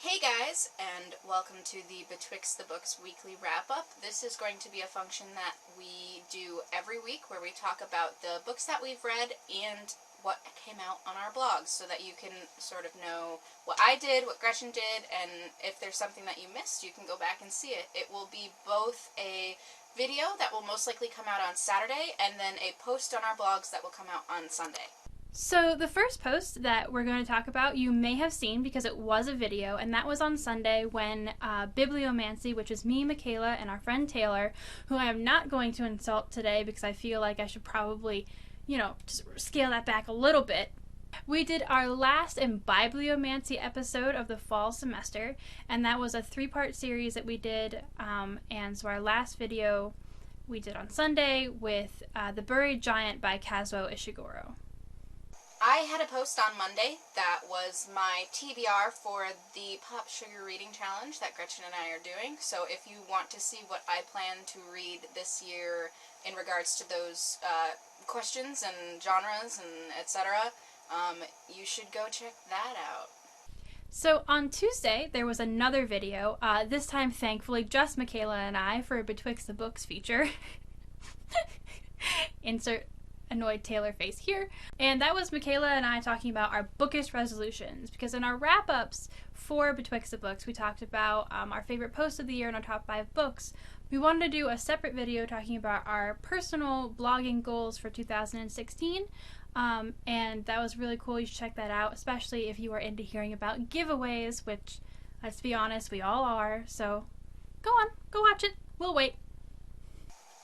Hey guys, and welcome to the Betwixt the Books weekly wrap-up. This is going to be a function that we do every week where we talk about the books that we've read and what came out on our blogs so that you can sort of know what I did, what Gretchen did, and if there's something that you missed, you can go back and see it. It will be both a video that will most likely come out on Saturday and then a post on our blogs that will come out on Sunday. So the first post that we're going to talk about you may have seen because it was a video, and that was on Sunday when Bibliomancy, which is me, Michaela, and our friend Taylor, who I am not going to insult today because I feel like I should probably, just scale that back a little bit. We did our last Bibliomancy episode of the fall semester, and that was a 3-part series that we did, and so our last video we did on Sunday with The Buried Giant by Kazuo Ishiguro. I had a post on Monday that was my TBR for the Pop Sugar Reading Challenge that Gretchen and I are doing. So if you want to see what I plan to read this year in regards to those questions and genres and etc., you should go check that out. So on Tuesday, there was another video, this time thankfully just Michaela and I for a Betwixt the Books feature. Insert annoyed Taylor face here. And that was Michaela and I talking about our bookish resolutions, because in our wrap-ups for Betwixt the Books we talked about our favorite post of the year and our top 5 books. We wanted to do a separate video talking about our personal blogging goals for 2016, and that was really cool. You should check that out, especially if you are into hearing about giveaways, which, let's be honest, we all are. So go on, go watch it. We'll wait.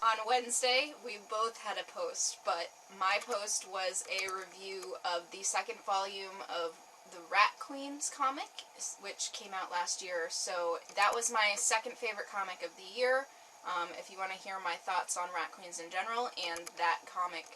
On Wednesday, we both had a post, but my post was a review of the second volume of the Rat Queens comic, which came out last year. So that was my second favorite comic of the year. If you want to hear my thoughts on Rat Queens in general and that comic,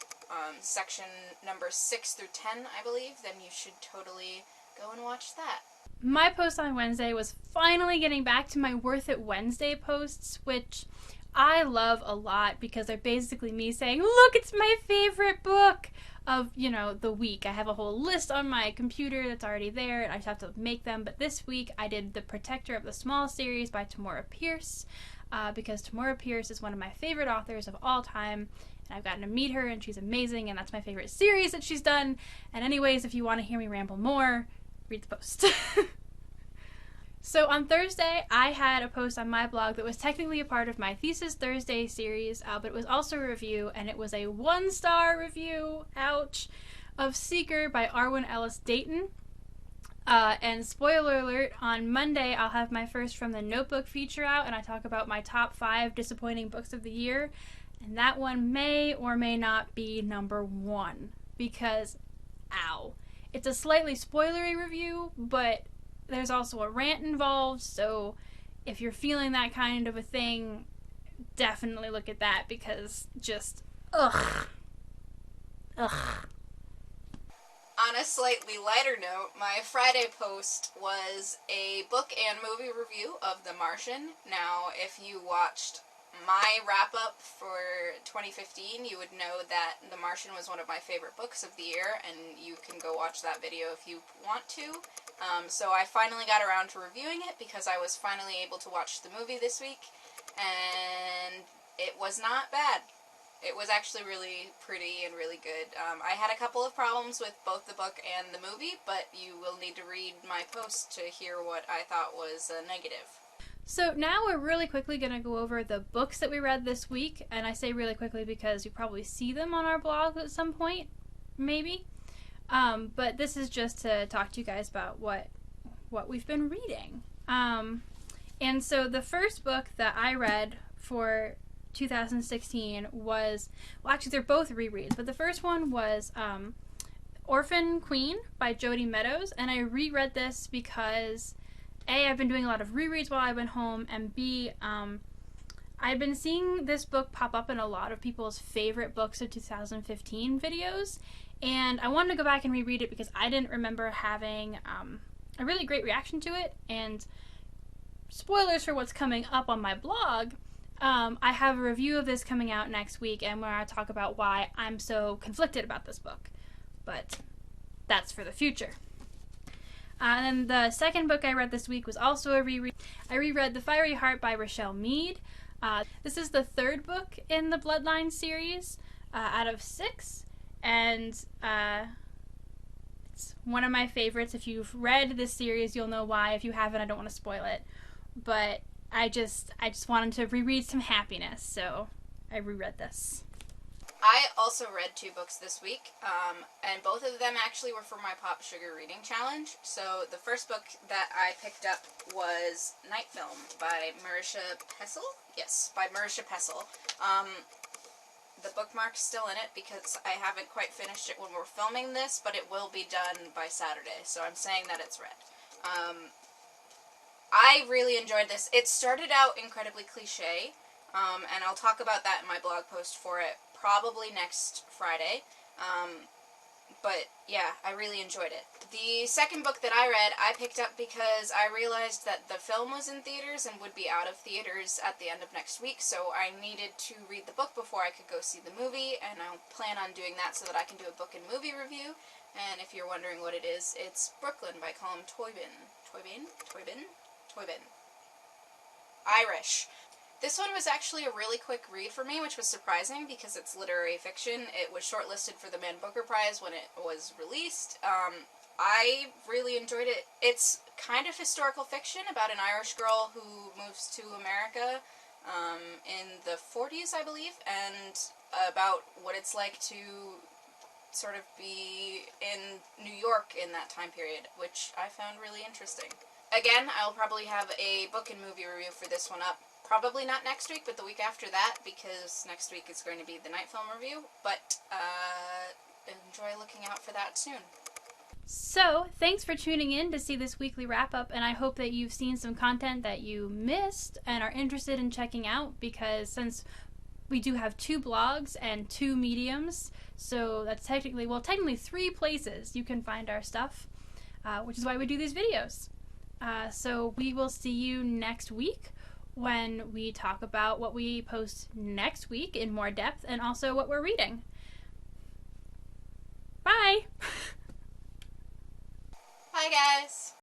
section numbers 6 through 10, I believe, then you should totally go and watch that. My post on Wednesday was finally getting back to my Worth It Wednesday posts, which I love a lot because they're basically me saying, look, it's my favorite book of, the week. I have a whole list on my computer that's already there, and I just have to make them. But this week, I did The Protector of the Small series by Tamora Pierce, because Tamora Pierce is one of my favorite authors of all time, and I've gotten to meet her, and she's amazing, and that's my favorite series that she's done. And anyways, if you want to hear me ramble more, read the post. So on Thursday, I had a post on my blog that was technically a part of my Thesis Thursday series, but it was also a review, and it was a 1-star review, ouch, of Seeker by Arwen Ellis Dayton. And spoiler alert, on Monday I'll have my first From the Notebook feature out, and I talk about my top 5 disappointing books of the year, and that one may or may not be number 1, because, ow. It's a slightly spoilery review, but there's also a rant involved, so if you're feeling that kind of a thing, definitely look at that, because just, ugh. On a slightly lighter note, my Friday post was a book and movie review of The Martian. Now, if you watched my wrap-up for 2015, you would know that The Martian was one of my favorite books of the year, and you can go watch that video if you want to. So I finally got around to reviewing it because I was finally able to watch the movie this week, and it was not bad. It was actually really pretty and really good. I had a couple of problems with both the book and the movie, but you will need to read my post to hear what I thought was negative. So now we're really quickly going to go over the books that we read this week, and I say really quickly because you probably see them on our blog at some point, maybe. But this is just to talk to you guys about what we've been reading. And so the first book that I read for 2016 was, well, actually they're both rereads, but the first one was Orphan Queen by Jodi Meadows, and I reread this because A, I've been doing a lot of rereads while I've been home, and B, I've been seeing this book pop up in a lot of people's favorite books of 2015 videos, and I wanted to go back and reread it because I didn't remember having a really great reaction to it. And spoilers for what's coming up on my blog, I have a review of this coming out next week, and where I talk about why I'm so conflicted about this book, but that's for the future. And then the second book I read this week was also a reread. I reread The Fiery Heart by Rochelle Mead. This is the third book in the Bloodline series out of 6, and it's one of my favorites. If you've read this series, you'll know why. If you haven't, I don't want to spoil it. But I just wanted to reread some happiness, so I reread this. I also read 2 books this week, and both of them actually were for my Pop Sugar Reading Challenge. So the first book that I picked up was Night Film by Marisha Pessl? Yes, by Marisha Pessl. The bookmark's still in it because I haven't quite finished it when we're filming this, but it will be done by Saturday, so I'm saying that it's read. I really enjoyed this. It started out incredibly cliche, and I'll talk about that in my blog post for it probably next Friday. But yeah, I really enjoyed it. The second book that I read, I picked up because I realized that the film was in theaters and would be out of theaters at the end of next week, so I needed to read the book before I could go see the movie, and I'll plan on doing that so that I can do a book and movie review. And if you're wondering what it is, it's Brooklyn by Colm Toibin. Toibin. Irish. This one was actually a really quick read for me, which was surprising because it's literary fiction. It was shortlisted for the Man Booker Prize when it was released. I really enjoyed it. It's kind of historical fiction about an Irish girl who moves to America in the 40s, I believe, and about what it's like to sort of be in New York in that time period, which I found really interesting. Again, I'll probably have a book and movie review for this one up. Probably not next week, but the week after that, because next week is going to be the Night Film review, but enjoy looking out for that soon. So, thanks for tuning in to see this weekly wrap-up, and I hope that you've seen some content that you missed and are interested in checking out, because since we do have 2 blogs and 2 mediums, so that's technically 3 places you can find our stuff, which is why we do these videos. So we will see you next week when we talk about what we post next week in more depth and also what we're reading. Bye! Bye, guys!